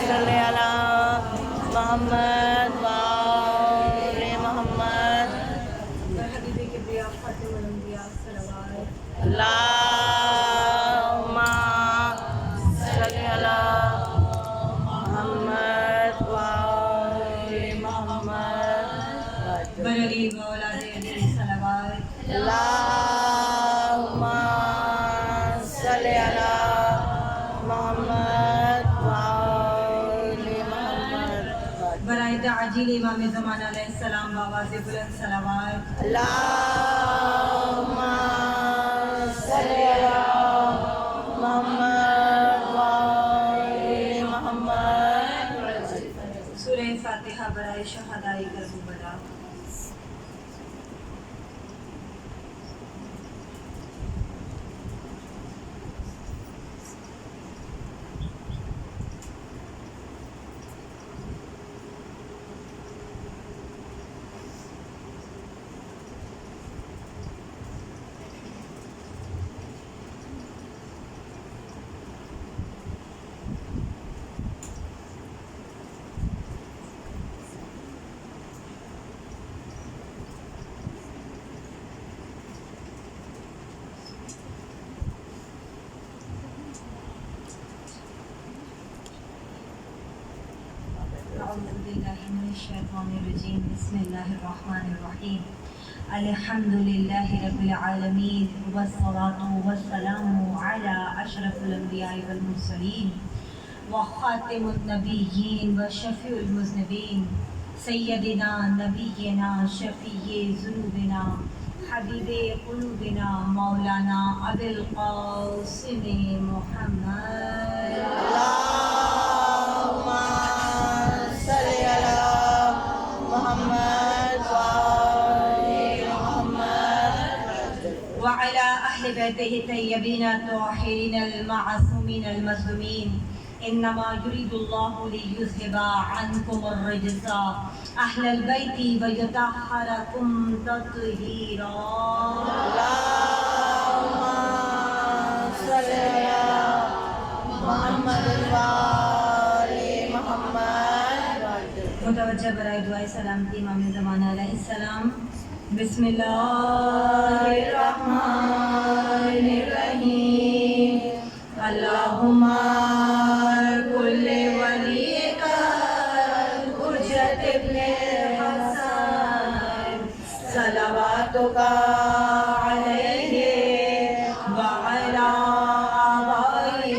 صل علی محمد وآل محمد حبیب کبریا خاتم الانبیاء صلوات اللہم صل علی محمد وآل محمد برعلی و اولاد علی صلوات اللہم صل علی محمد وآل محمد برائے تعجیل امام زمان علیہ السلام بآواز بلند صلوات اللہم صل علی محمد وآل محمد سورہ فاتحہ برائے شہداء کربلا اعوذ باللہ من الشیطان الرجیم بسم اللہ الرحمن الرحیم الحمد للہ رب العالمین والصلاة والسلام علی اشرف الانبیاء والمرسلین وخاتم النبیین وشفیع المذنبین سیدنا نبینا شفیع ذنوبنا حبیب قلوبنا مولانا ابی القاسم محمد اللہم صل علی محمد وآل محمد وعلى أهل بيته الطيبين الطاهرين المعصومين المظلومين إنما يريد الله ليذهب عنكم الرجس أهل البيت ويطهركم تطهيرا اللہم صل علی محمد وآل محمد متوجہ برائے دعائے سلامتی امام زمان علیہ السلام بسم اللہ الرحمن الرحیم اللہم کل ولیک حجت ابن حسن صلواتک علیہ وعلی آبائہ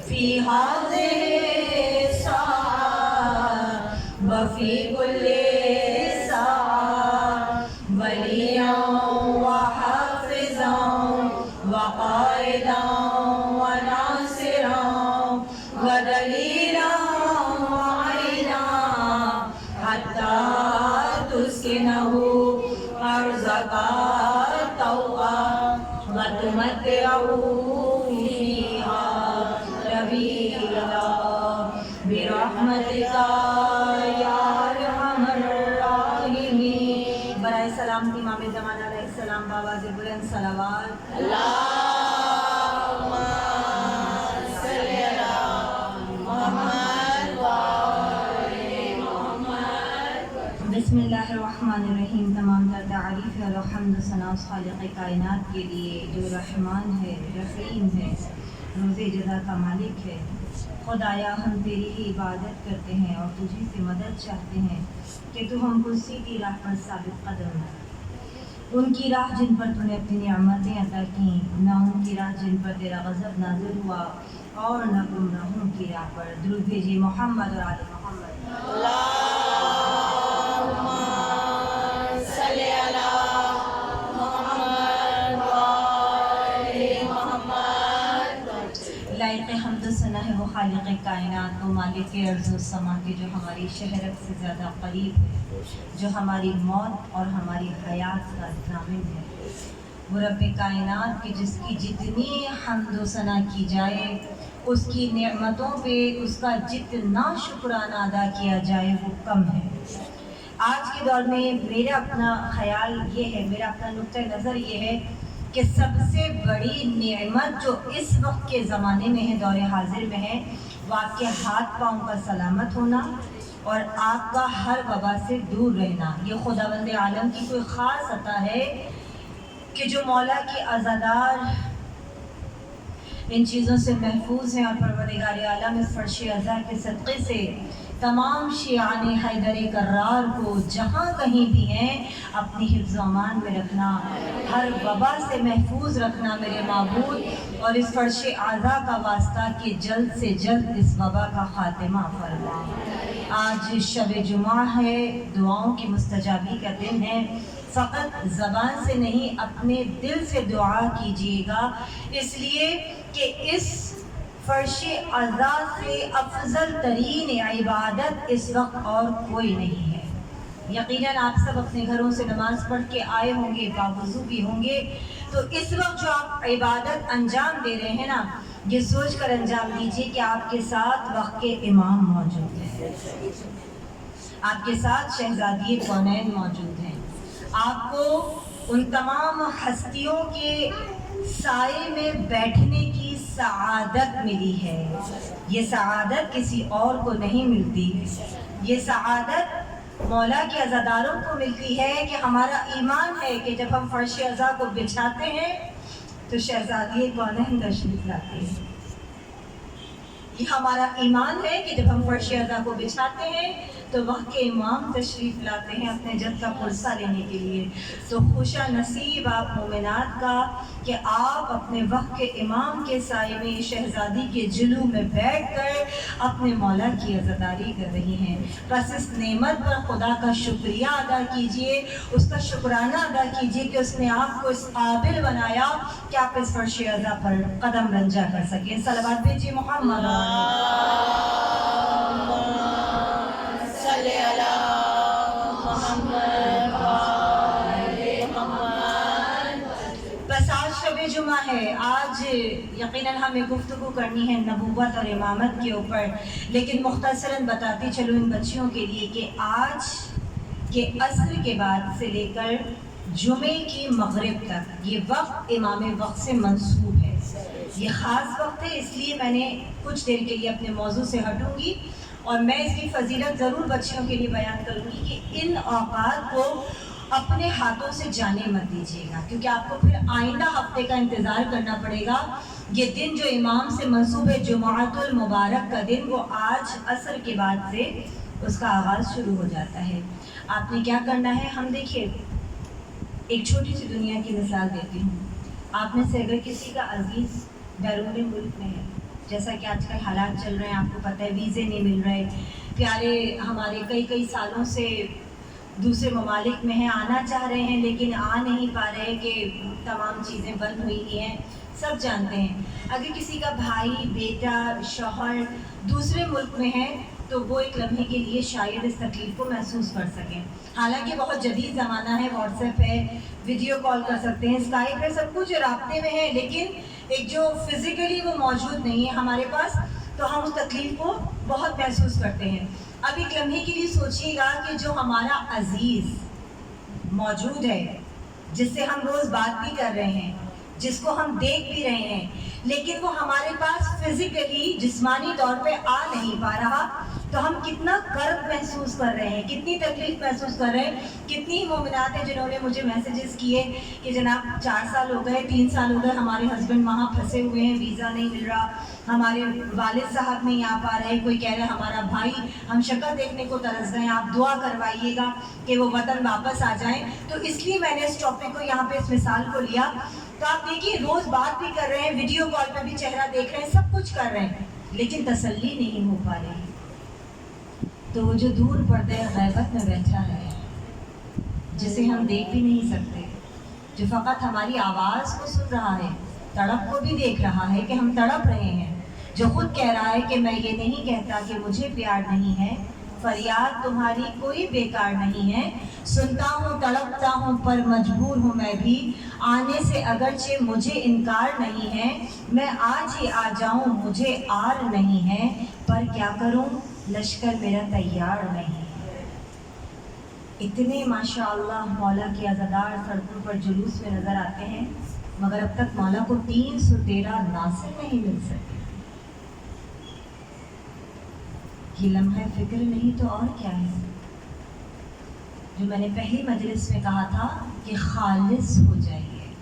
فی هذه الساعة وفی کل ساعة ولیاً وحافظاً وقائداً وناصراً ودلیلاً وعینا حتی تسکنہ ارضک طوعا وتمتعہ فیہا طویلا برحمتک یا ارحم الراحمین برائے سلامتی امام زمان علیہ السلام بآواز بلند صلوات اللہم صل علی محمد وآل محمد بسم اللہ الرحمن الرحیم تمام تر تعریف اور حمد و ثنا اس خالق کائنات کے لیے جو رحمان ہے رحیم ہے روز جزا کا مالک ہے خدایا ہم تیری ہی عبادت کرتے ہیں اور تجھے سے مدد چاہتے ہیں کہ تو ہم کو سیدھی راہ پر ثابت قدم ہے ان کی راہ جن پر تو نے اپنی نعمتیں عطا کیں نہ ان کی راہ جن پر تیرا غضب نازل ہوا اور نہ گمراہوں کی راہ پر درود بھیجیے محمد اور آل محمد اللہم صل علی محمد وآل محمد لائق حمد و ثنا ہے وہ خالق کائنات وہ مالک ارض و سما کے جو ہماری شہرت سے زیادہ قریب ہے جو ہماری موت اور ہماری حیات کا ضامن ہے وہ رب کائنات کی جس کی جتنی حمد و ثنا کی جائے اس کی نعمتوں پہ اس کا جتنا شکرانہ ادا کیا جائے وہ کم ہے آج کے دور میں میرا اپنا خیال یہ ہے میرا اپنا نقطہ نظر یہ ہے کہ سب سے بڑی نعمت جو اس وقت کے زمانے میں ہے دور حاضر میں ہے وہ آپ کے ہاتھ پاؤں کا سلامت ہونا اور آپ کا ہر وبا سے دور رہنا۔ یہ خداوند عالم کی کوئی خاص عطا ہے کہ جو مولا کے عزادار ان چیزوں سے محفوظ ہیں، اور پروردگار عالم اس فرش عزا کے صدقے سے تمام شیعان حیدر کرار کو جہاں کہیں بھی ہیں اپنی حفظ و امان میں رکھنا، ہر وبا سے محفوظ رکھنا میرے معبود، اور اس فرش عزا کا واسطہ کہ جلد سے جلد اس وبا کا خاتمہ فرما۔ آج شب جمعہ ہے، دعاؤں کی مستجابی کا دن ہے، فقط زبان سے نہیں اپنے دل سے دعا کیجیے گا، اس لیے کہ اس فرش عزا سے افضل ترین عبادت اس وقت اور کوئی نہیں ہے۔ یقیناً آپ سب اپنے گھروں سے نماز پڑھ کے آئے ہوں گے، باوضو بھی ہوں گے، تو اس وقت جو آپ عبادت انجام دے رہے ہیں نا، یہ سوچ کر انجام دیجیے کہ آپ کے ساتھ وقت کے امام موجود ہیں، آپ کے ساتھ شہزادی کونین موجود ہیں، آپ کو ان تمام ہستیوں کے سائے میں بیٹھنے کی سعادت ملی ہے۔ یہ سعادت کسی اور کو نہیں ملتی، یہ سعادت مولا کے عزاداروں کو ملتی ہے کہ ہمارا ایمان ہے کہ جب ہم فرش عزا کو بچھاتے ہیں تو شہزادی کونین تشریف لاتے ہیں۔ یہ ہمارا ایمان ہے کہ جب ہم فرش عزا کو بچھاتے ہیں تو وقت کے امام تشریف لاتے ہیں اپنے جد کا پرسہ لینے کے لیے۔ تو خوشا نصیب آپ مومنات کا کہ آپ اپنے وقت کے امام کے سائے میں شہزادی کے جلو میں بیٹھ کر اپنے مولا کی عزاداری کر رہی ہیں۔ بس اس نعمت پر خدا کا شکریہ ادا کیجئے، اس کا شکرانہ ادا کیجئے کہ اس نے آپ کو اس قابل بنایا کہ آپ اس فرش عزا پر قدم رنجا کر سکیں۔ صلوات بھیجئے محمد صلی علی محمد وآل محمد۔ بس آج شب جمعہ ہے، آج یقیناً ہمیں گفتگو کرنی ہے نبوت اور امامت کے اوپر، لیکن مختصراً بتاتی چلوں ان بچیوں کے لیے کہ آج کے عصر کے بعد سے لے کر جمعے کی مغرب تک یہ وقت امام وقت سے منسوب ہے۔ یہ خاص وقت ہے، اس لیے میں نے کچھ دیر کے لیے اپنے موضوع سے ہٹوں گی اور میں اس کی فضیلت ضرور بچیوں کے لیے بیان کروں گی کہ ان اوقات کو اپنے ہاتھوں سے جانے مت دیجیے گا، کیونکہ آپ کو پھر آئندہ ہفتے کا انتظار کرنا پڑے گا۔ یہ دن جو امام سے منسوب ہے جمعۃ المبارک کا دن، وہ آج عصر کے بعد سے اس کا آغاز شروع ہو جاتا ہے۔ آپ نے کیا کرنا ہے، ہم دیکھیے ایک چھوٹی سی دنیا کی مثال دیتی ہوں۔ آپ میں سے اگر کسی کا عزیز بیرون ملک میں ہے، جیسا کہ آج کل حالات چل رہے ہیں، آپ کو پتہ ہے ویزے نہیں مل رہے، پیارے ہمارے کئی سالوں سے دوسرے ممالک میں ہیں، آنا چاہ رہے ہیں لیکن آ نہیں پا رہے کہ تمام چیزیں بند ہوئی ہیں، سب جانتے ہیں۔ اگر کسی کا بھائی، بیٹا، شوہر دوسرے ملک میں ہے تو وہ ایک لمحے کے لیے شاید اس تکلیف کو محسوس کر سکیں۔ حالانکہ بہت جدید زمانہ ہے، واٹس ایپ ہے، ویڈیو کال کر سکتے ہیں، اسکائپ ہے، سب کچھ رابطے میں ہے، لیکن ایک جو فزیکلی وہ موجود نہیں ہے ہمارے پاس، تو ہم اس تکلیف کو بہت محسوس کرتے ہیں۔ اب ایک لمحے کے لیے سوچیے گا کہ جو ہمارا عزیز موجود ہے، جس سے ہم روز بات بھی کر رہے ہیں، جس کو ہم دیکھ بھی رہے ہیں، لیکن وہ ہمارے پاس فزیکلی جسمانی طور پہ آ نہیں پا رہا، تو ہم کتنا کرب محسوس کر رہے ہیں، کتنی تکلیف محسوس کر رہے ہیں۔ کتنی مومنات ہیں جنہوں نے مجھے میسیجز کیے کہ جناب 4 سال ہو گئے، 3 سال ہو گئے، ہمارے ہسبینڈ وہاں پھنسے ہوئے ہیں، ویزا نہیں مل رہا، ہمارے والد صاحب نہیں آ پا رہے، کوئی کہہ رہے ہمارا بھائی، ہم شکل دیکھنے کو ترس گئے، آپ دعا کروائیے گا کہ وہ وطن واپس آ جائیں۔ تو اس لیے میں نے اس ٹاپک کو یہاں پہ اس مثال کو لیا۔ تو آپ دیکھیے روز بات بھی کر رہے ہیں، ویڈیو کال پہ بھی چہرہ دیکھ رہے ہیں، سب کچھ کر رہے ہیں، لیکن تسلی نہیں ہو پا رہی۔ تو وہ جو دور پردے غیبت میں بیٹھا ہے، جسے ہم دیکھ بھی نہیں سکتے، جو فقط ہماری آواز کو سن رہا ہے، تڑپ کو بھی دیکھ رہا ہے کہ ہم تڑپ رہے ہیں، جو خود کہہ رہا ہے کہ میں یہ نہیں کہتا کہ مجھے پیار نہیں ہے، فریاد تمہاری کوئی بیکار نہیں ہے، سنتا ہوں تڑپتا ہوں پر مجبور ہوں میں بھی، آنے سے اگرچہ مجھے انکار نہیں ہے، میں آج ہی آ جاؤں مجھے آر نہیں ہے، پر کیا کروں لشکر میرا تیار نہیں۔ اتنے ماشاءاللہ مولا کے عزادار سڑکوں پر جلوس میں نظر آتے ہیں، مگر اب تک مولا کو 313 ناصر نہیں مل سکے۔ یہ لمحہ فکر نہیں تو اور کیا ہے؟ جو میں نے پہلی مجلس میں کہا تھا کہ خالص ہو جائیے،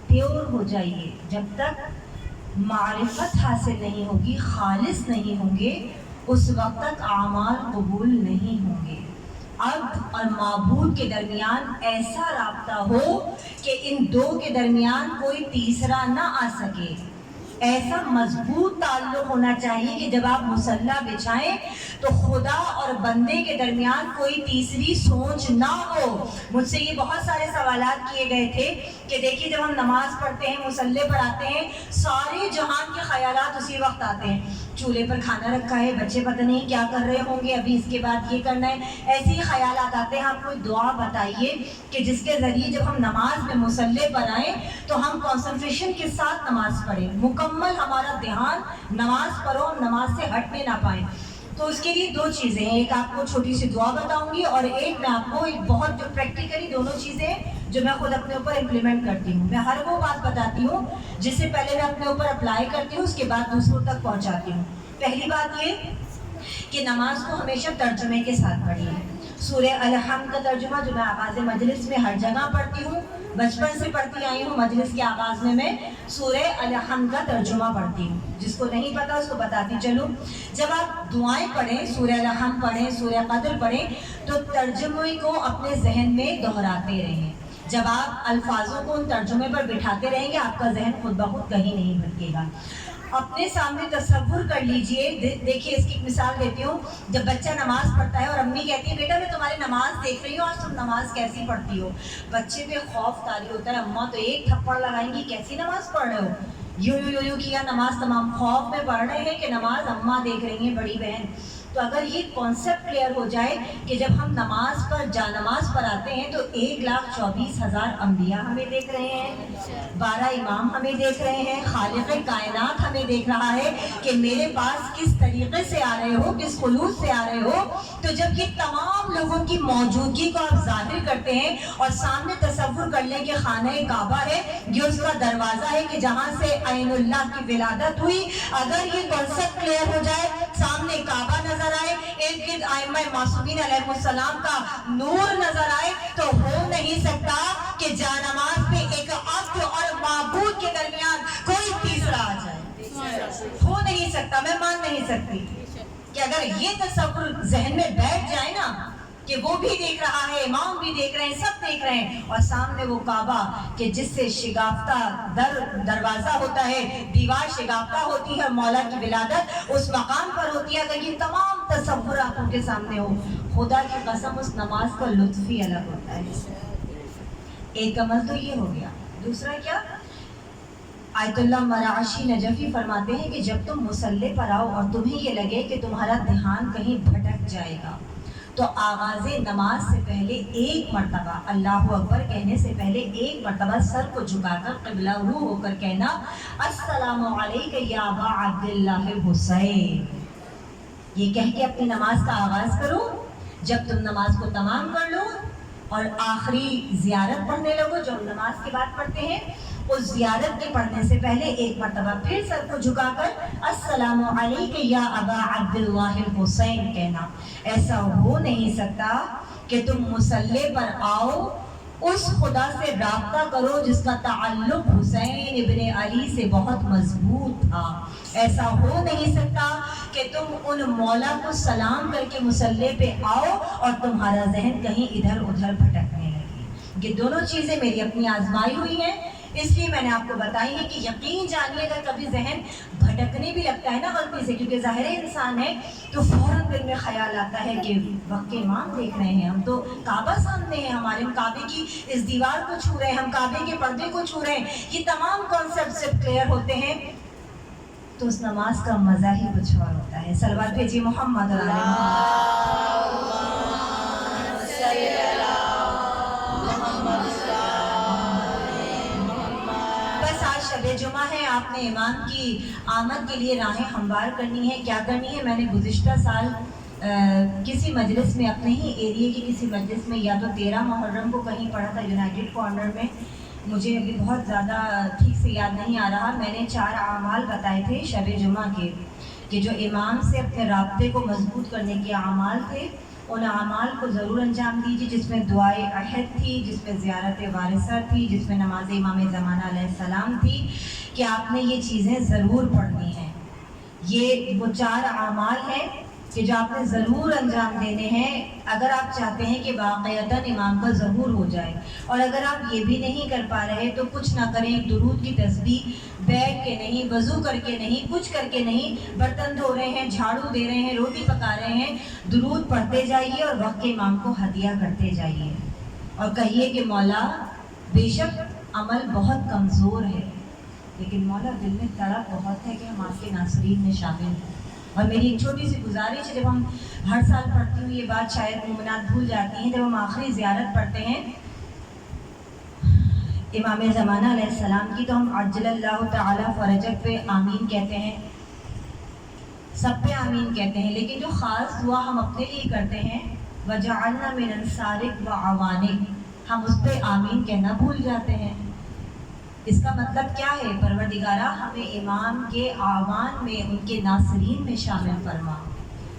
پیور ہو جائیے. جب تک معرفت حاصل نہیں ہوگی، خالص نہیں ہوں گے، اس وقت تک اعمال قبول نہیں ہوں گے. عبد اور معبود کے درمیان ایسا رابطہ ہو کہ ان دو کے درمیان کوئی تیسرا نہ آ سکے. ایسا مضبوط تعلق ہونا چاہیے کہ جب آپ مصلی بچھائیں تو خدا اور بندے کے درمیان کوئی تیسری سوچ نہ ہو. مجھ سے یہ بہت سارے سوالات کیے گئے تھے کہ دیکھیے جب ہم نماز پڑھتے ہیں، مصلی پر آتے ہیں، سارے جہان کے خیالات اسی وقت آتے ہیں. چولہے پر کھانا رکھا ہے، بچے پتہ نہیں کیا کر رہے ہوں گے، ابھی اس کے بعد یہ کرنا ہے، ایسے ہی خیالات آتے ہیں. آپ کوئی دعا بتائیے کہ جس کے ذریعے جب ہم نماز میں مصلی پر آئیں تو ہم کنسنٹریشن کے ساتھ نماز پڑھیں، مکمل ہمارا دھیان نماز پر ہو، نماز سے ہٹنے نہ پائیں. تو اس کے لیے دو چیزیں ہیں، ایک آپ کو چھوٹی سی دعا بتاؤں گی اور ایک میں آپ کو ایک بہت جو پریکٹیکلی دونوں چیزیں جو میں خود اپنے اوپر امپلیمنٹ کرتی ہوں. میں ہر وہ بات بتاتی ہوں جس سے پہلے میں اپنے اوپر اپلائی کرتی ہوں، اس کے بعد دوسروں تک پہنچاتی ہوں. پہلی بات یہ کہ نماز کو ہمیشہ ترجمے کے ساتھ پڑھیے. سورہ الحمد کا ترجمہ جو میں آغاز مجلس میں ہر جگہ پڑھتی ہوں، بچپن سے پڑھتی آئی ہوں، مجلس کے آغاز میں سورہ الحمد کا ترجمہ پڑھتی ہوں. جس کو نہیں پتا اس کو بتاتی چلوں. جب آپ دعائیں پڑھیں، سورہ الحمد پڑھیں، سورہ قدر پڑھیں، تو ترجمے کو اپنے ذہن میں دہراتے رہیں. جب آپ الفاظوں کو ان ترجمے پر بٹھاتے رہیں گے، آپ کا ذہن خود بخود کہیں نہیں بھٹکے گا. اپنے سامنے تصور کر لیجئے. دیکھیے اس کی ایک مثال دیتی ہوں. جب بچہ نماز پڑھتا ہے اور امی کہتی ہے بیٹا میں تمہاری نماز دیکھ رہی ہوں، آج تم نماز کیسی پڑھتی ہو. بچے پہ خوف طاری ہوتا ہے، اماں تو ایک تھپڑ لگائیں گی، کیسی نماز پڑھ رہے ہو، یوں کیا نماز تمام. خوف میں پڑھ رہے ہیں کہ نماز اماں دیکھ رہی ہیں، بڑی بہن. تو اگر یہ کانسیپٹ کلیئر ہو جائے کہ جب ہم نماز پر جانماز پر آتے ہیں تو 1,24,000 انبیاء ہمیں دیکھ رہے ہیں، 12 امام ہمیں دیکھ رہے ہیں، خالق کائنات ہمیں دیکھ رہا ہے کہ میرے پاس کس طریقے سے آ رہے ہو، کس خلوص سے آ رہے ہو. تو جب یہ تمام لوگوں کی موجودگی کو آپ ظاہر کرتے ہیں اور سامنے تصور کر لیں کہ خانہ کعبہ ہے، یہ اس کا دروازہ ہے کہ جہاں سے عین اللہ کی ولادت ہوئی. اگر یہ کانسیپٹ کلیئر ہو جائے، سامنے کعبہ نظر آئے، ارد گرد ائمہ معصومین علیہ السلام کا نور نظر آئے، تو ہو نہیں سکتا کہ جانماز پہ ایک عبد اور معبود کے درمیان کوئی تیسرا آ جائے. ہو نہیں سکتا، میں مان نہیں سکتی کہ اگر یہ تصور ذہن میں بیٹھ جائے نا کہ وہ بھی دیکھ رہا ہے، امام بھی دیکھ رہے ہیں، سب دیکھ رہے ہیں، اور سامنے وہ کعبہ کہ جس سے شگافتہ دروازہ ہوتا ہے، دیوار شگافتہ ہوتی ہے، مولا کی ولادت اس مقام پر ہوتی ہے. اگر یہ تمام تصور آنکھوں کے سامنے ہو، خدا کی قسم اس نماز کا لطف ہی الگ ہوتا ہے. ایک عمل تو یہ ہو گیا. دوسرا کیا؟ آیت اللہ مرعشی نجفی فرماتے ہیں کہ جب تم مصلی پر آؤ اور تمہیں یہ لگے کہ تمہارا دھیان کہیں بھٹک جائے گا، تو آغاز نماز سے پہلے ایک مرتبہ اللہ اکبر کہنے سے پہلے ایک مرتبہ سر کو جھکا کر قبلہ رو ہو کر کہنا السلام علیکہ یا ابا عبداللہ الحسین. یہ کہہ کے اپنی نماز کا آغاز کرو. جب تم نماز کو تمام کر لو اور آخری زیارت پڑھنے لگو جو ہم نماز کے بعد پڑھتے ہیں، اس زیارت کے پڑھنے سے پہلے ایک مرتبہ پھر سر کو جھکا کر السلام علیکہ یا ابا عبداللہ الحسین کہنا. ایسا ہو نہیں سکتا کہ تم مصلی پر آؤ، اس خدا سے رابطہ کرو جس کا تعلق حسین ابن علی سے بہت مضبوط تھا. ایسا ہو نہیں سکتا کہ تم ان مولا کو سلام کر کے مصلی پہ آؤ اور تمہارا ذہن کہیں ادھر ادھر بھٹکنے لگے. یہ دونوں چیزیں میری اپنی آزمائی ہوئی ہیں، اس لیے میں نے آپ کو بتائی ہے کہ یقین جانیے اگر کبھی ذہن بھٹکنے بھی لگتا ہے نا غلطی سے، کیونکہ ظاہر انسان ہے تو فوراً دل میں خیال آتا ہے کہ وقت کے امام دیکھ رہے ہیں، ہم تو کعبہ سامنے ہیں، ہمارے ہم کعبے کی اس دیوار کو چھو رہے ہیں، ہم کعبے کے پردے کو چھو رہے ہیں. یہ تمام کانسیپٹ جب کلیئر ہوتے ہیں تو اس نماز کا مزہ ہی کچھ اور ہوتا ہے. صلوات بھیجیے محمد اور آل بس آج شب جمعہ ہے، آپ نے امام کی آمد کے لیے راہیں ہموار کرنی ہے. کیا کرنی ہے؟ میں نے گزشتہ سال کسی مجلس میں، اپنے ہی ایریے کی کسی مجلس میں، یا تو 13 محرم کو کہیں پڑھا تھا یونائٹڈ کارنر میں، مجھے ابھی بہت زیادہ ٹھیک سے یاد نہیں آ رہا. میں نے 4 اعمال بتائے تھے شب جمعہ کے کہ جو امام سے اپنے رابطے کو مضبوط کرنے کے اعمال تھے ان اعمال کو ضرور انجام دیجیے، جس میں دعائے عہد تھی، جس میں زیارت وارثہ تھی، جس میں نماز امام زمانہ علیہ السلام تھی، کہ آپ نے یہ چیزیں ضرور پڑھنی ہیں۔ یہ وہ 4 اعمال ہیں کہ جو آپ نے ضرور انجام دینے ہیں اگر آپ چاہتے ہیں کہ واقعتاً امام کا ظہور ہو جائے۔ اور اگر آپ یہ بھی نہیں کر پا رہے تو کچھ نہ کریں، درود کی تسبیح بیٹھ کے نہیں، وضو کر کے نہیں، کچھ کر کے نہیں، برتن دھو رہے ہیں، جھاڑو دے رہے ہیں، روٹی پکا رہے ہیں، درود پڑھتے جائیے اور وقت کے امام کو ہدیہ کرتے جائیے اور کہیے کہ مولا بے شک عمل بہت کمزور ہے لیکن مولا دل میں تڑپ بہت ہے کہ ہم آپ کے ناصرین میں شامل ہیں۔ اور میری ایک چھوٹی سی گزارش ہے، جب ہم ہر سال پڑھتی ہوں یہ بات شاید مومنات بھول جاتی ہیں، جب ہم آخری زیارت پڑھتے ہیں امام زمانہ علیہ السلام کی تو ہم عجل اللہ تعالی فرجک پہ آمین کہتے ہیں، سب پہ آمین کہتے ہیں، لیکن جو خاص دعا ہم اپنے لیے کرتے ہیں وجعلنا من انصارک وعوانک، ہم اس پہ آمین کہنا بھول جاتے ہیں۔ اس کا مطلب کیا ہے؟ پروردگارہ ہمیں امام کے آوان میں، ان کے ناصرین میں شامل فرما۔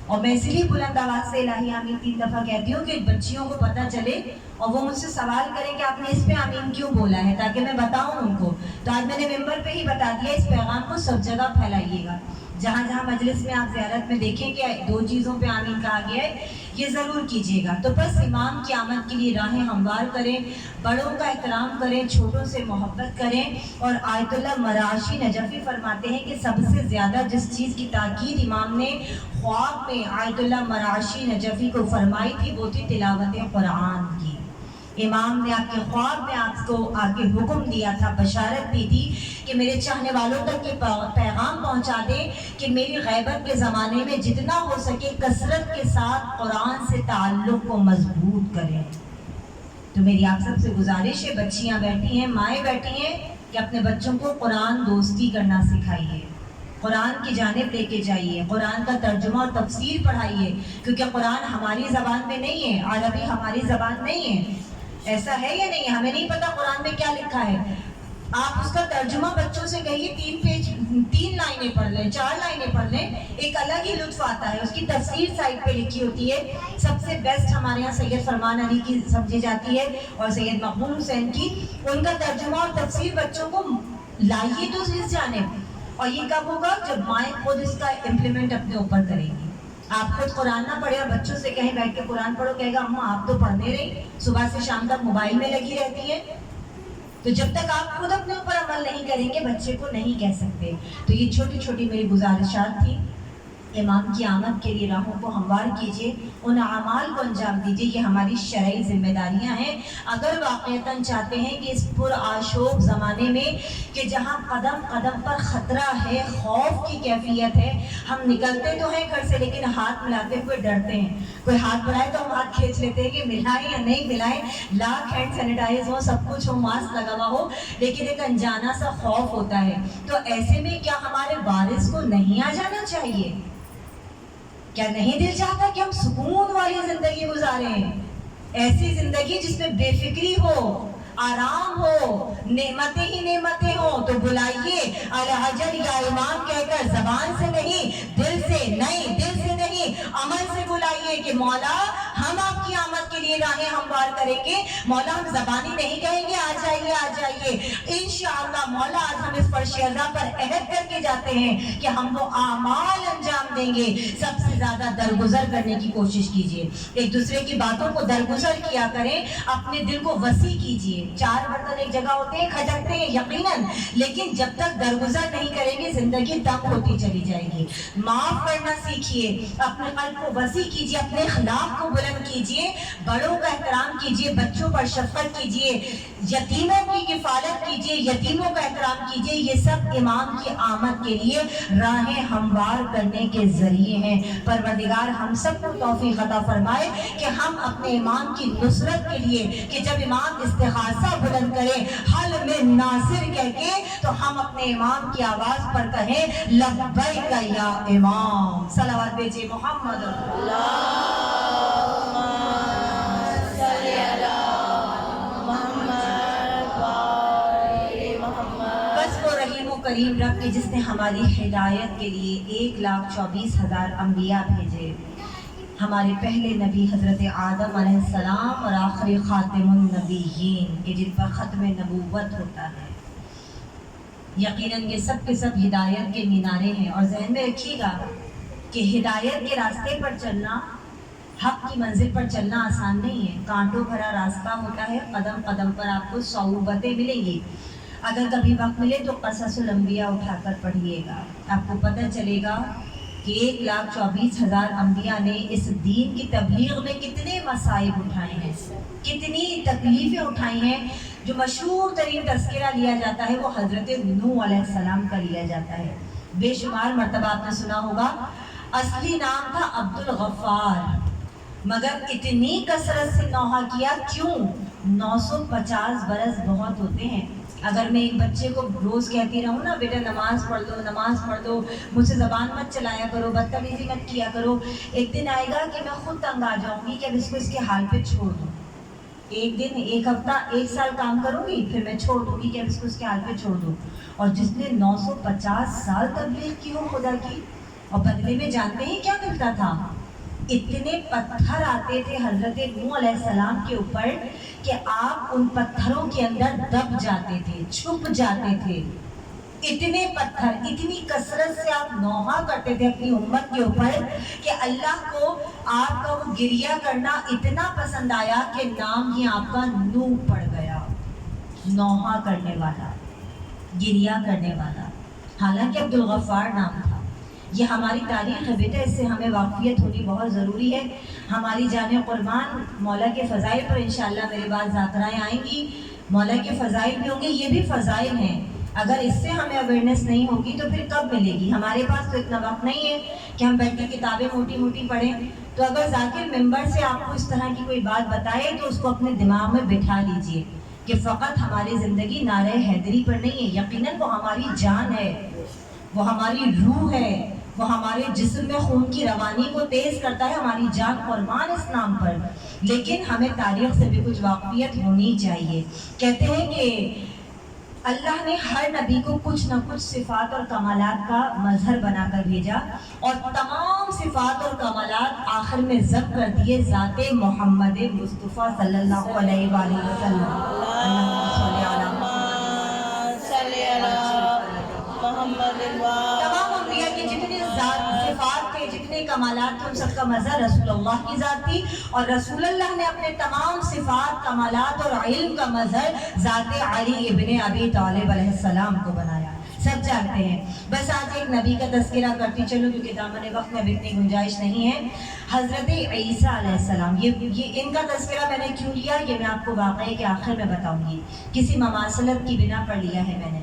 اور میں اسی لیے بلند آواز سے الہی آمین 3 دفعہ کہتی ہوں کہ بچیوں کو پتہ چلے اور وہ مجھ سے سوال کریں کہ آپ نے اس پہ آمین کیوں بولا ہے، تاکہ میں بتاؤں ان کو۔ تو آج میں نے ممبر پہ ہی بتا دیا، اس پیغام کو سب جگہ پھیلائیے گا۔ جہاں جہاں مجلس میں آپ زیارت میں دیکھیں کہ 2 چیزوں پہ آمین کہا گیا ہے، یہ ضرور کیجیے گا۔ تو بس امام کی آمد کے لیے راہیں ہموار کریں، بڑوں کا احترام کریں، چھوٹوں سے محبت کریں۔ اور آیت اللہ مراشی نجفی فرماتے ہیں کہ سب سے زیادہ جس چیز کی تاکید امام نے خواب میں آیت اللہ مراشی نجفی کو فرمائی تھی وہ تھی تلاوت قرآن کی۔ امام نے آپ کے خواب میں آپ کو آ کے حکم دیا تھا، بشارت دی تھی کہ میرے چاہنے والوں تک یہ پیغام پہنچا دیں کہ میری غیبت کے زمانے میں جتنا ہو سکے کثرت کے ساتھ قرآن سے تعلق کو مضبوط کریں۔ تو میری آپ سب سے گزارش ہے، بچیاں بیٹھی ہیں، مائیں بیٹھی ہیں، کہ اپنے بچوں کو قرآن دوستی کرنا سکھائیے، قرآن کی جانب لے کے جائیے، قرآن کا ترجمہ اور تفسیر پڑھائیے، کیونکہ قرآن ہماری زبان میں نہیں ہے، عربی ہماری زبان نہیں ہے۔ ایسا ہے یا نہیں؟ ہمیں نہیں پتا قرآن میں کیا لکھا ہے۔ آپ اس کا ترجمہ بچوں سے کہیے، 3 لائنیں پڑھ لیں، 4 لائنیں پڑھ لیں، ایک الگ ہی لطف آتا ہے۔ اس کی تفسیر سائٹ پہ لکھی ہوتی ہے، سب سے بیسٹ ہمارے یہاں سید فرمان علی کی سمجھی جاتی ہے اور سید مقبول حسین کی۔ ان کا ترجمہ اور تفسیر بچوں کو لائیے تو اس جانب۔ اور یہ کب ہوگا؟ جب مائیں خود اس کا امپلیمنٹ اپنے اوپر کریں گی۔ آپ خود قرآن نہ پڑھے اور بچوں سے کہیں بیٹھ کے قرآن پڑھو، کہے گا اماں آپ تو پڑھنے رہی، صبح سے شام تک موبائل میں لگی رہتی ہے۔ تو جب تک آپ خود اپنے اوپر عمل نہیں کریں گے بچے کو نہیں کہہ سکتے۔ تو یہ چھوٹی چھوٹی میری گزارشات تھی۔ امام کی آمد کے لیے راہوں کو ہموار کیجیے، ان اعمال کو انجام دیجیے، یہ ہماری شرعی ذمہ داریاں ہیں۔ اگر واقعتاً چاہتے ہیں کہ اس پرآشوب زمانے میں کہ جہاں قدم قدم پر خطرہ ہے، خوف کی کیفیت ہے، ہم نکلتے تو ہیں گھر سے لیکن ہاتھ ملاتے ہوئے ڈرتے ہیں۔ کوئی ہاتھ بڑھائے تو ہم ہاتھ کھینچ لیتے ہیں کہ ملائیں یا نہیں ملائیں، لاکھ ہینڈ سینیٹائز ہو، سب کچھ ہو، ماسک لگا ہوا ہو، لیکن ایک انجانا سا خوف ہوتا ہے۔ تو ایسے میں کیا ہمارے وارث کو نہیں آ جانا چاہیے؟ کیا نہیں دل چاہتا کہ ہم سکون والی زندگی گزاریں؟ ایسی زندگی جس میں بے فکری ہو، آرام ہو، نعمتیں ہی نعمتیں ہوں۔ تو بلائیے الحجر یا امام کہہ کر، زبان سے نہیں، دل سے نہیں، دل سے نہیں، عمل سے بلائیے کہ مولا ہم آپ کی آمد کے لیے راہیں ہموار کریں گے۔ مولا ہم زبانی نہیں کہیں گے آ جائیے آ جائیے، انشاءاللہ مولا آج ہم اس فرش ارضا پر عہد کر کے جاتے ہیں کہ ہم وہ اعمال انجام دیں گے۔ سب سے زیادہ درگزر کرنے کی کوشش کیجیے، ایک دوسرے کی باتوں کو درگزر کیا کریں، اپنے دل کو وسیع کیجیے۔ 4 برتن ایک جگہ ہوتے ہیں، کھٹکتے ہیں یقیناً، لیکن جب تک درگزر نہیں کریں گے زندگی تنگ ہوتی چلی جائے گی۔ معاف کرنا سیکھیے، اپنے قلب کو وسیع کیجیے، اپنے اخلاق کو بلند کیجیے، بڑوں کا احترام کیجیے، بچوں پر شفقت کیجیے، یتیموں کی کفالت کیجیے، یتیموں کا احترام کیجیے۔ یہ سب امام کی آمد کے لیے راہیں ہموار کرنے کے ذریعے ہیں۔ پروردگار ہم سب کو توفیق عطا فرمائے کہ ہم اپنے امام کی نصرت کے لیے، کہ جب امام استغاثہ بلند کرے حل میں ناصر کہہ کے، تو ہم اپنے امام کی آواز پر کہیں لبیک یا امام۔ صلوات بھیجئے محمد بس وہ رحیم و کریم کریم رب کہ جس نے ہماری ہدایت کے لیے 1,24,000 انبیاء بھیجے، ہمارے پہلے نبی حضرت آدم علیہ السلام اور آخری خاتم النبیین کہ جن پر ختم نبوت ہوتا ہے، یقیناً یہ سب کے سب ہدایت کے مینارے ہیں۔ اور ذہن میں رکھیے گا کہ ہدایت کے راستے پر چلنا، حق کی منزل پر چلنا آسان نہیں ہے، کانٹوں بھرا راستہ ہوتا ہے، قدم قدم پر آپ کو صعوبتیں ملیں گی۔ اگر کبھی وقت ملے تو قصص الانبیاء اٹھا کر پڑھیے گا، آپ کو پتہ چلے گا کہ 1,24,000 انبیاء نے اس دین کی تبلیغ میں کتنے مصائب اٹھائے ہیں، کتنی تکلیفیں اٹھائی ہیں۔ جو مشہور ترین تذکرہ لیا جاتا ہے وہ حضرت نوح علیہ السلام کا لیا جاتا ہے۔ بے شمار مرتبہ آپ نے سنا ہوگا، اصلی نام تھا عبد الغفار، مگر اتنی کثرت سے نوحہ کیا کیوں؟ 950 برس بہت ہوتے ہیں۔ اگر میں ایک بچے کو روز کہتی رہوں نا، بیٹا نماز پڑھ دو، نماز پڑھ دو، مجھ سے زبان مت چلایا کرو، بدتمیزی مت کیا کرو، ایک دن آئے گا کہ میں خود تنگ آ جاؤں گی کہ اب اس کو اس کے حال پہ چھوڑ دوں۔ ایک دن، ایک ہفتہ، ایک سال کام کروں گی، پھر میں چھوڑ دوں گی کہ اب اس کو اس کے حال پہ چھوڑ دوں۔ اور جس نے 950 سال تبلیغ کی ہو خدا کی، اور بدلے میں جانتے ہیں کیا ملتا تھا؟ اتنے پتھر آتے تھے حضرت نوح علیہ السلام کے اوپر کہ آپ ان پتھروں کے اندر دب جاتے تھے، چھپ جاتے تھے۔ اتنے پتھر، اتنی کثرت سے آپ نوحہ کرتے تھے اپنی امت کے اوپر کہ اللہ کو آپ کا وہ گریہ کرنا اتنا پسند آیا کہ نام ہی آپ کا نوح پڑ گیا، نوحہ کرنے والا، گریہ کرنے والا، حالانکہ عبد الغفار نام تھا۔ یہ ہماری تاریخ ہے بیٹا، اس سے ہمیں واقفیت ہونی بہت ضروری ہے۔ ہماری جان قربان مولا کے فضائل پر انشاءاللہ میرے بعد ذاکرائیں آئیں گی، مولا کے فضائل بھی ہوں گے، یہ بھی فضائل ہیں۔ اگر اس سے ہمیں اویئرنیس نہیں ہوگی تو پھر کب ملے گی؟ ہمارے پاس تو اتنا وقت نہیں ہے کہ ہم بیٹھ کے کتابیں موٹی موٹی پڑھیں۔ تو اگر ذاکر ممبر سے آپ کو اس طرح کی کوئی بات بتائے تو اس کو اپنے دماغ میں بٹھا لیجئے کہ فقط ہماری زندگی نعرہ حیدری پر نہیں ہے، یقیناً وہ ہماری جان ہے، وہ ہماری روح ہے، وہ ہمارے جسم میں خون کی روانی کو تیز کرتا ہے، ہماری جان قربان اس نام پر۔ لیکن ہمیں تاریخ سے بھی کچھ واقفیت ہونی چاہیے۔ کہتے ہیں کہ اللہ نے ہر نبی کو کچھ نہ کچھ صفات اور کمالات کا مظہر بنا کر بھیجا، اور تمام صفات اور کمالات آخر میں ضبط کر دیے ذات محمد مصطفیٰ صلی اللہ علیہ وآلہ وسلم۔ اللہم صلی علی محمد۔ تمام انبیاء کے جتنے ذات صفات تھے، جتنے کمالات تھے، ان سب کا مظہر رسول اللہ کی ذات تھی، اور رسول اللہ نے اپنے تمام صفات، کمالات اور علم کا مظہر ذات علی ابن ابی طالب علیہ السلام کو بنایا۔ سب جانتے ہیں۔ بس آج ایک نبی کا تذکرہ کرتی چلو کیونکہ دامن وقت میں اب اتنی گنجائش نہیں ہے۔ حضرت عیسیٰ علیہ السلام، یہ ان کا تذکرہ میں نے کیوں لیا یہ میں آپ کو واقعے کے آخر میں بتاؤں گی، کسی مماثلت کی بنا پر لیا ہے میں نے۔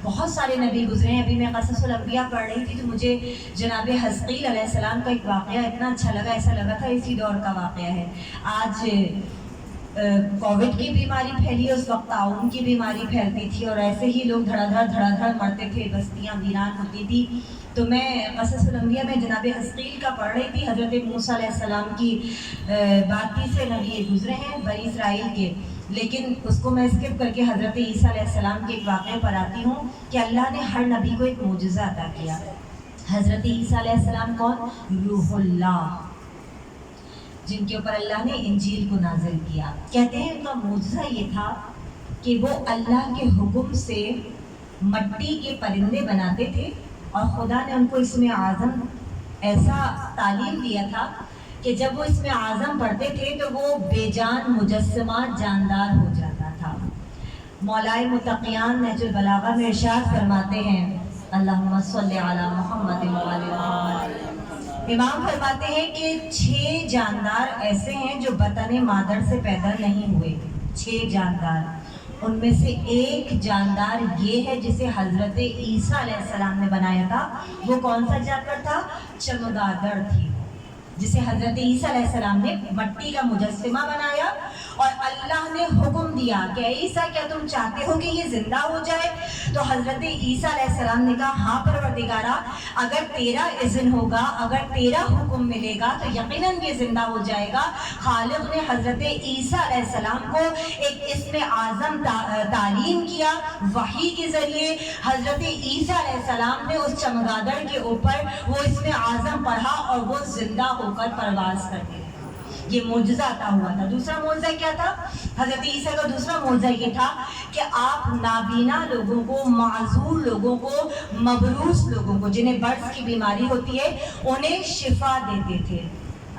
بہت سارے نبی گزرے ہیں۔ ابھی میں قصص الانبیاء پڑھ رہی تھی تو مجھے جناب حزقیل علیہ السلام کا ایک واقعہ اتنا اچھا لگا، ایسا لگا تھا اسی دور کا واقعہ ہے۔ آج کووڈ کی بیماری پھیلی، اس وقت تعاون کی بیماری پھیلتی تھی، اور ایسے ہی لوگ دھڑا دھڑ مرتے تھے، بستیاں ویران ہوتی تھی۔ تو میں قصص الانبیاء میں جناب حزقیل کا پڑھ رہی تھی۔ حضرت موسیٰ علیہ السلام کی بعد تیسرے نبی گزرے ہیں بنی اسرائیل کے، لیکن اس کو میں اسکپ کر کے حضرت عیسیٰ علیہ السلام کے ایک واقعے پر آتی ہوں کہ اللہ نے ہر نبی کو ایک معجزہ عطا کیا۔ حضرت عیسیٰ علیہ السلام کون؟ روح اللہ، جن کے اوپر اللہ نے انجیل کو نازل کیا۔ کہتے ہیں ان کا معجزہ یہ تھا کہ وہ اللہ کے حکم سے مٹی کے پرندے بناتے تھے، اور خدا نے ان کو اسم اعظم ایسا تعلیم دیا تھا کہ جب وہ اسم اعظم پڑھتے تھے تو وہ بے جان مجسمہ جاندار ہو جاتا تھا۔ مولائے متقیان نہج البلاغہ میں ارشاد فرماتے ہیں، اللہم صلی علی محمد وآل محمد، امام فرماتے ہیں کہ 6 جاندار ایسے ہیں جو بطن مادر سے پیدا نہیں ہوئے، 6 جاندار، ان میں سے ایک جاندار یہ ہے جسے حضرت عیسیٰ علیہ السلام نے بنایا تھا۔ وہ کون سا جانور تھا؟ چمگادڑ تھی۔ جسے حضرت عیسیٰ علیہ السلام نے مٹی کا مجسمہ بنایا اور اللہ نے حکم دیا کہ اے عیسیٰ کیا تم چاہتے ہو کہ یہ زندہ ہو جائے؟ تو حضرت عیسیٰ علیہ السلام نے کہا ہاں پروردگارا، اگر تیرا اذن ہوگا، اگر تیرا حکم ملے گا تو یقیناً یہ زندہ ہو جائے گا۔ خالق نے حضرت عیسیٰ علیہ السلام کو ایک اسم اعظم تعلیم کیا وحی کے ذریعے۔ حضرت عیسیٰ علیہ السلام نے اس چمگادڑ کے اوپر وہ اسم اعظم پڑھا اور وہ زندہ ہو کر پرواز کرتے رہے۔ یہ معجزہ عطا ہوا تھا۔ دوسرا معجزہ کیا تھا؟ حضرت عیسیٰ کا دوسرا معجزہ یہ تھا کہ آپ نابینا لوگوں کو، معذور لوگوں کو، مبروس لوگوں کو، جنہیں برس کی بیماری ہوتی ہے، انہیں شفا دیتے تھے۔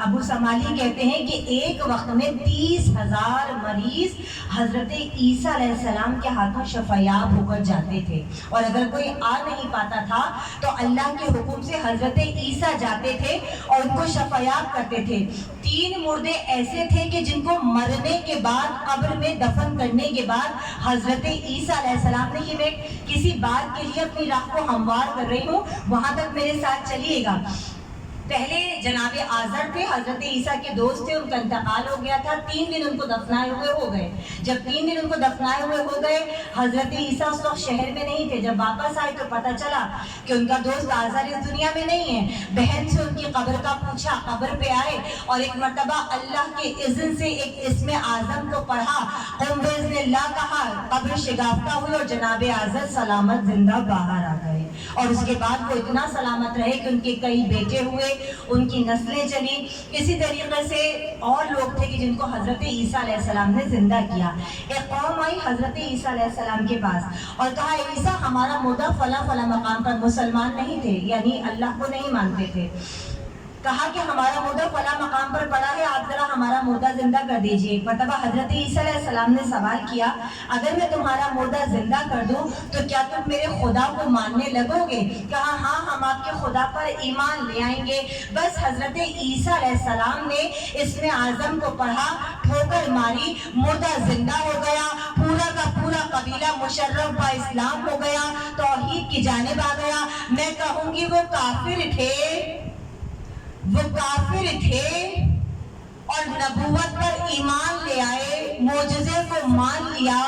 ابو سمالی کہتے ہیں کہ ایک وقت میں 30,000 مریض حضرت عیسیٰ علیہ السلام کے ہاتھوں شفایاب ہو کر جاتے تھے، اور اگر کوئی آ نہیں پاتا تھا تو اللہ کے حکم سے حضرت عیسیٰ جاتے تھے اور ان کو شفایاب کرتے تھے۔ 3 مردے ایسے تھے کہ جن کو مرنے کے بعد، قبر میں دفن کرنے کے بعد حضرت عیسیٰ علیہ السلام نے، یہ میں کسی بات کے لیے اپنی راہ کو ہموار کر رہی ہوں، وہاں تک میرے ساتھ چلیے گا۔ پہلے جناب آزر تھے، حضرت عیسیٰ کے دوست تھے، ان کا انتقال ہو گیا تھا، 3 دن ان کو دفنائے ہوئے ہو گئے۔ جب 3 دن ان کو دفنائے ہوئے ہو گئے، حضرت عیسیٰ اس وقت شہر میں نہیں تھے۔ جب واپس آئے تو پتہ چلا کہ ان کا دوست آزر اس دنیا میں نہیں ہے۔ بہن سے ان کی قبر کا پوچھا، قبر پہ آئے اور ایک مرتبہ اللہ کے اذن سے ایک اسم اعظم کو پڑھا، قم باذن اللہ کہا، قبر شگافتہ ہوئی اور جناب آزر سلامت زندہ باہر آ گئے۔ اور اس کے بعد وہ اتنا سلامت رہے کہ ان کے کئی بیٹے ہوئے، ان کی نسلیں چلی۔ اسی طریقے سے اور لوگ تھے کہ جن کو حضرت عیسیٰ علیہ السلام نے زندہ کیا۔ ایک قوم آئی حضرت عیسیٰ علیہ السلام کے پاس اور کہا اے عیسیٰ، ہمارا مردہ فلاں فلاں مقام پر، مسلمان نہیں تھے، یعنی اللہ کو نہیں مانتے تھے، کہا کہ ہمارا مردہ فلاں مقام پر پڑا ہے، آپ ذرا ہمارا مردہ زندہ کر دیجئے۔ ایک مرتبہ حضرت عیسیٰ علیہ السلام نے سوال کیا، اگر میں تمہارا مردہ زندہ کر دوں تو کیا تم میرے خدا کو ماننے لگو گے؟ کہا ہاں، ہم آپ کے خدا پر ایمان لے آئیں گے۔ بس حضرت عیسیٰ علیہ السلام نے اسم اعظم کو پڑھا، ٹھوکر ماری، مردہ زندہ ہو گیا، پورا کا پورا قبیلہ مشرف با اسلام ہو گیا، توحید کی جانب آ گیا۔ میں کہوں گی وہ کافر تھے، وہ کافر تھے اور نبوت پر ایمان لے آئے، معجزے کو مان لیا،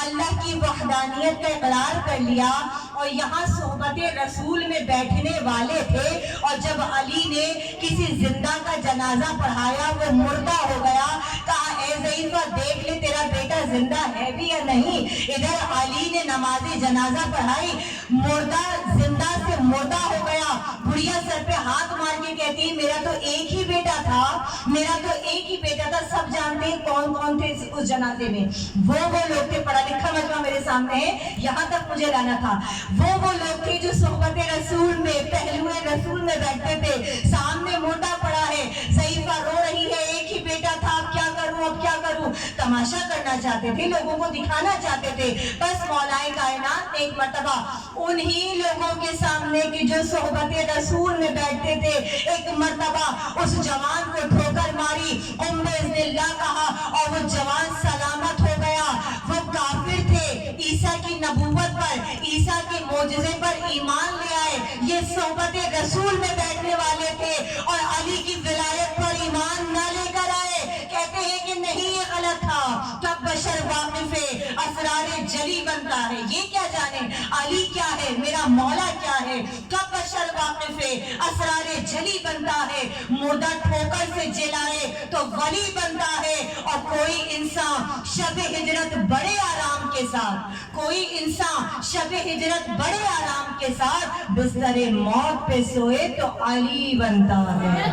اللہ کی وحدانیت کا اقرار کر لیا، اور یہاں صحبت رسول میں بیٹھنے والے تھے، اور جب علی نے کسی زندہ کا جنازہ پڑھایا، وہ مردہ ہو گیا، کہا اے ضعیفہ دیکھ لے تیرا بیٹا زندہ ہے بھی یا نہیں۔ ادھر علی نے نماز جنازہ پڑھائی، مردہ زندہ سے مردہ ہو گیا۔ بڑھیا سر پہ ہاتھ مار کے کہتی میرا تو ایک ہی بیٹا تھا، میرا تو ایک ہی بیٹا تھا۔ سب جانتے ہیں کون کون تھے اس جنازے میں، وہ لوگ تھے، پڑھا لکھا مجمع میرے سامنے ہے، یہاں تک مجھے لانا تھا، وہ لوگ تھے جو صحبت رسول میں، پہلو رسول میں بیٹھتے تھے۔ سامنے مردہ پڑا ہے، ضعیفہ رو رہی ہے، ایک ہی بیٹا تھا، اب کیا کروں، اب کیا کروں۔ تماشا کرنا چاہتے تھے، لوگوں کو دکھانا چاہتے تھے۔ بس مولا کائنات نے ایک مرتبہ انہی لوگوں کے سامنے کی جو صحبت رسول میں بیٹھتے تھے، ایک مرتبہ اس جوان کو ٹھوکر ماری، قم باذن اللہ کہا، اور وہ جوان سلامت ہو گیا۔ وہ کافر تھے، عیسیٰ کی نبوت پر، عیسیٰ کے معجزے پر ایمان لے آئے، یہ صحبت رسول میں بیٹھنے والے تھے، اور علی کی ولایت پر ایمان نہ لے کر آئے۔ کہتے ہیں کہ نہیں، یہ غلط تھا۔ کب بشر واقف اسرار جلی بنتا ہے، یہ کیا جانے علی کیا ہے، میرا مولا کیا ہے۔ کب بشر واقف اسرار جلی بنتا ہے، مردہ ٹھوکر سے جلائے تو ولی بنتا ہے۔ اور کوئی انسان شب ہجرت بڑے آرام کے ساتھ، کوئی انسان شب ہجرت بڑے آرام کے ساتھ بستر موت پہ سوئے تو علی بنتا ہے۔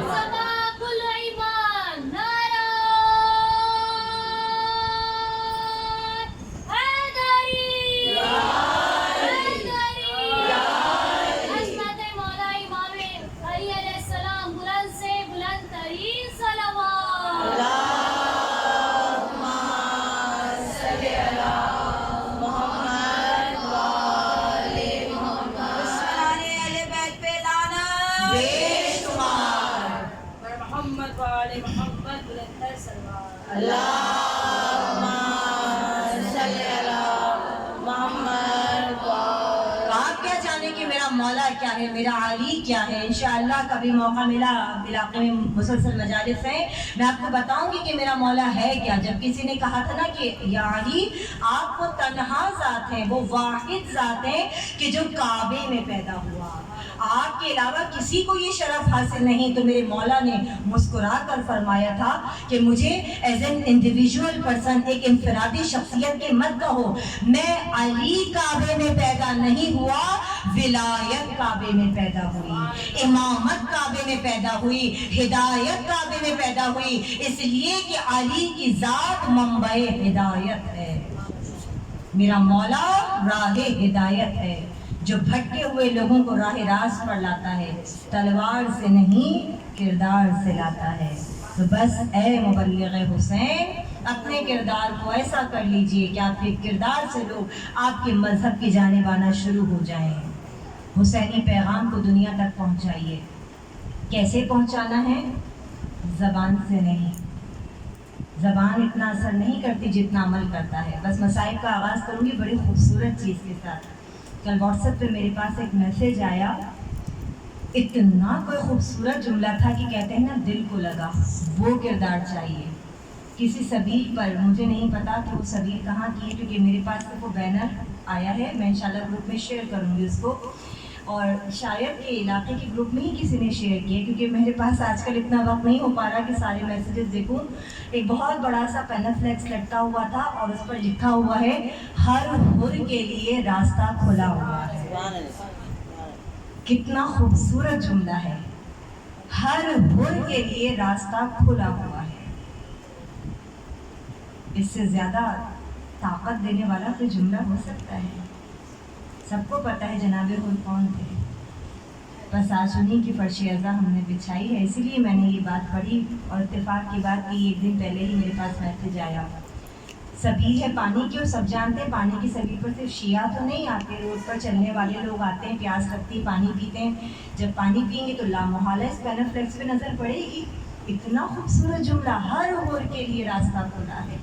مولا کیا ہے، میرا علی کیا ہے. انشاءاللہ کبھی موقع ملا، علاقے میں مسلسل مجالس ہیں، میں آپ کو بتاؤں گی کہ میرا مولا ہے کیا. جب کسی نے کہا تھا نا کہ یا علی آپ وہ تنہا ذات ہیں، وہ واحد ذات ہیں کہ جو کعبے میں پیدا ہوا، آپ کے علاوہ کسی کو یہ شرف حاصل نہیں، تو میرے مولا نے مسکرا کر فرمایا تھا کہ مجھے ایز این انڈیویجول پرسن، ایک انفرادی شخصیت کے مت کہو. میں علی کعبے میں پیدا نہیں ہوا، ولایت کعبے میں پیدا ہوئی، امامت کعبے میں پیدا ہوئی، ہدایت کعبے میں پیدا ہوئی، اس لیے کہ علی کی ذات منبع ہدایت ہے. میرا مولا راہ ہدایت ہے، جو بھٹکے ہوئے لوگوں کو راہ راست پر لاتا ہے، تلوار سے نہیں کردار سے لاتا ہے. تو بس اے مبلغ حسین، اپنے کردار کو ایسا کر لیجئے کہ آپ کے کردار سے لوگ آپ کے مذہب کی جانب آنا شروع ہو جائیں. حسینی پیغام کو دنیا تک پہنچائیے. کیسے پہنچانا ہے؟ زبان سے نہیں. زبان اتنا اثر نہیں کرتی جتنا عمل کرتا ہے. بس مصائب کا آغاز کروں گی بڑی خوبصورت چیز کے ساتھ. کل واٹس ایپ پہ میرے پاس ایک میسیج آیا، اتنا کوئی خوبصورت جملہ تھا کہ کہتے ہیں نا دل کو لگا. وہ کردار چاہیے. کسی سبیل پر، مجھے نہیں پتا کہ وہ سبیل کہاں کی ہے، کیونکہ میرے پاس وہ بینر آیا ہے، میں انشاءاللہ گروپ میں شیئر کروں گی اس کو، اور شاید کہ علاقے کے گروپ میں ہی کسی نے شیئر کیا، کیونکہ میرے پاس آج کل اتنا وقت نہیں ہو پا رہا کہ سارے میسیجز دیکھوں. ایک بہت بڑا سا پینفلیکس لٹکا ہوا تھا اور اس پر لکھا ہوا ہے ہر حر کے لیے راستہ کھلا ہوا ہے. کتنا خوبصورت جملہ ہے، ہر حر کے لیے راستہ کھلا ہوا ہے. اس سے زیادہ طاقت دینے والا کوئی جملہ ہو سکتا ہے؟ سب کو پتہ ہے جناب حر کون تھے، بس آج انہیں کی فرش ازاں ہم نے بچھائی ہے. اسی لیے میں نے یہ بات پڑھی اور اتفاق کی بات کی، ایک دن پہلے ہی میرے پاس میسیج آیا. سبیل ہے پانی کی، اور سب جانتے ہیں پانی کی سبیل پر صرف شیعہ تو نہیں آتے، روڈ پر چلنے والے لوگ آتے ہیں، پیاس لگتی ہے پانی پیتے ہیں. جب پانی پئیں گے تو لامحالہ اس پینفلیکس پہ نظر پڑے گی. اتنا خوبصورت جملہ، ہر حر کے لیے راستہ کھلا ہے.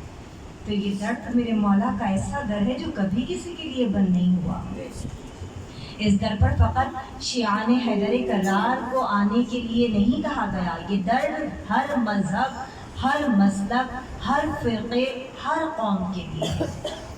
تو یہ درد میرے مولا کا ایسا در ہے جو کبھی کسی کے لیے بند نہیں ہوا. اس در پر فقط شیعان حیدر کرار کو آنے کے لیے نہیں کہا گیا، یہ درد ہر مذہب، ہر مسلک، ہر فرقے، ہر قوم کے لیے ہے.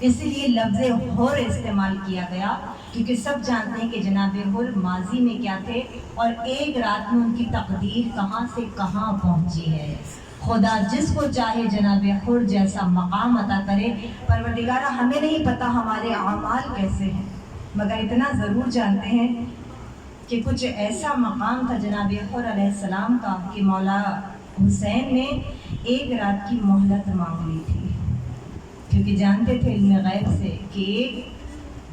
اسی لیے لفظ حر استعمال کیا گیا، کیونکہ سب جانتے ہیں کہ جناب حر ماضی میں کیا تھے اور ایک رات میں ان کی تقدیر کہاں سے کہاں پہنچی ہے. خدا جس کو چاہے جناب حر جیسا مقام عطا کرے. پروردگارہ ہمیں نہیں پتہ ہمارے اعمال کیسے ہیں، مگر اتنا ضرور جانتے ہیں کہ کچھ ایسا مقام تھا جناب حر علیہ السلام کا کہ مولا حسین نے ایک رات کی مہلت مانگ لی تھی، کیونکہ جانتے تھے علم غیب سے کہ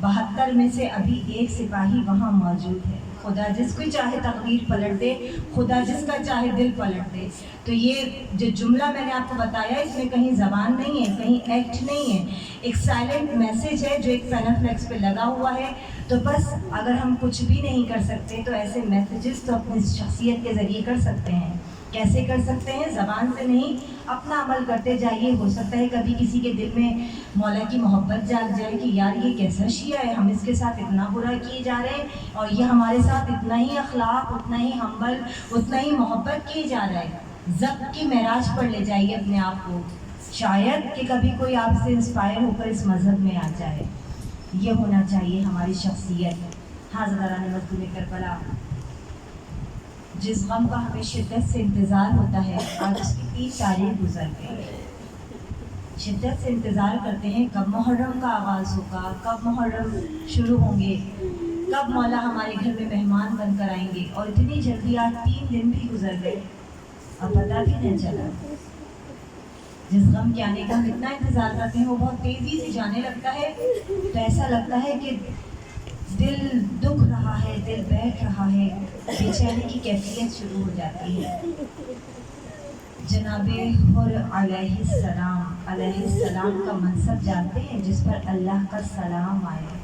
72 میں سے ابھی ایک سپاہی وہاں موجود ہے. خدا جس کو چاہے تقدیر پلٹ دے، خدا جس کا چاہے دل پلٹ دے. تو یہ جو جملہ میں نے آپ کو بتایا، اس میں کہیں زبان نہیں ہے، کہیں ایکٹ نہیں ہے، ایک سائلنٹ میسیج ہے جو ایک پینفلیکس پہ لگا ہوا ہے. تو بس اگر ہم کچھ بھی نہیں کر سکتے تو ایسے میسیجز تو اپنی شخصیت کے ذریعے کر سکتے ہیں. کیسے کر سکتے ہیں؟ زبان سے نہیں، اپنا عمل کرتے جائیے. ہو سکتا ہے کبھی کسی کے دل میں مولا کی محبت جاگ جائے کہ یار یہ کیسا شیعہ ہے، ہم اس کے ساتھ اتنا برا کیے جا رہے ہیں اور یہ ہمارے ساتھ اتنا ہی اخلاق، اتنا ہی ہمبل، اتنا ہی محبت کیے جا رہا ہے. ضبط کی معراج پر لے جائیے اپنے آپ کو، شاید کہ کبھی کوئی آپ سے انسپائر ہو کر اس مذہب میں آ جائے. یہ ہونا چاہیے ہماری شخصیت. ہاں ذرا مزدور کربلا، جس غم کا ہمیں شدت سے انتظار ہوتا ہے، آج اس کی 30 تاریخ گزر گئی. شدت سے انتظار کرتے ہیں کب محرم کا آغاز ہوگا، کب محرم شروع ہوں گے، کب مولا ہمارے گھر میں مہمان بن کر آئیں گے. اور اتنی جلدی آج 3 دن بھی گزر گئے اور پتہ بھی نہیں چلا. جس غم کے آنے کا ہم اتنا انتظار کرتے ہیں وہ بہت تیزی سے جانے لگتا ہے، تو ایسا لگتا ہے کہ دل دکھ رہا ہے، دل بیٹھ رہا ہے، بے چینی کی کیفیت شروع ہو جاتی ہے. جناب حر علیہ السلام کا منصب جانتے ہیں جس پر اللہ کا سلام آیا.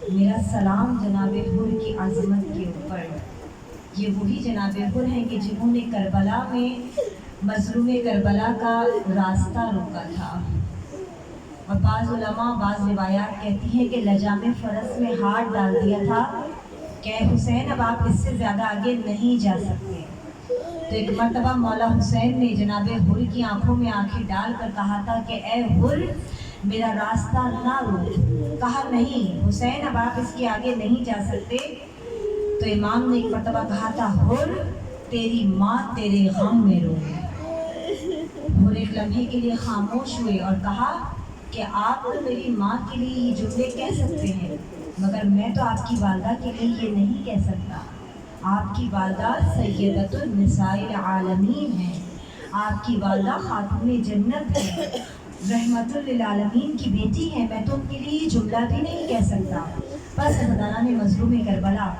میرا سلام جناب حر کی عظمت کے اوپر. یہ وہی جناب حر ہیں کہ جنہوں نے کربلا میں مظلوم کربلا کا راستہ روکا تھا. اور بعض علماء، بعض روایات کہتی ہیں کہ لجام فرس میں ہاتھ ڈال دیا تھا کہ اے حسین اب آپ اس سے زیادہ آگے نہیں جا سکتے۔ تو ایک مرتبہ مولا حسین نے جناب حر کی آنکھوں میں آنکھیں ڈال کر کہا تھا کہ اے حر میرا راستہ نہ روک۔ کہا نہیں حسین اب آپ اس کے آگے نہیں جا سکتے۔ تو امام نے ایک مرتبہ کہا تھا حر تیری ماں تیرے غم میں رو۔ حر ایک لمحے کے لیے خاموش ہوئے اور کہا کہ آپ تو میری ماں کے لیے یہ جملے کہہ سکتے ہیں مگر میں تو آپ کی والدہ کے لیے یہ نہیں کہہ سکتا۔ آپ کی والدہ سیدۃ النساء العالمین ہیں، آپ کی والدہ خاتون جنت ہے، رحمت للعالمین کی بیٹی ہے، میں تو ان کے لیے یہ جملہ بھی نہیں کہہ سکتا۔ بس حضران مظلوم کربلا،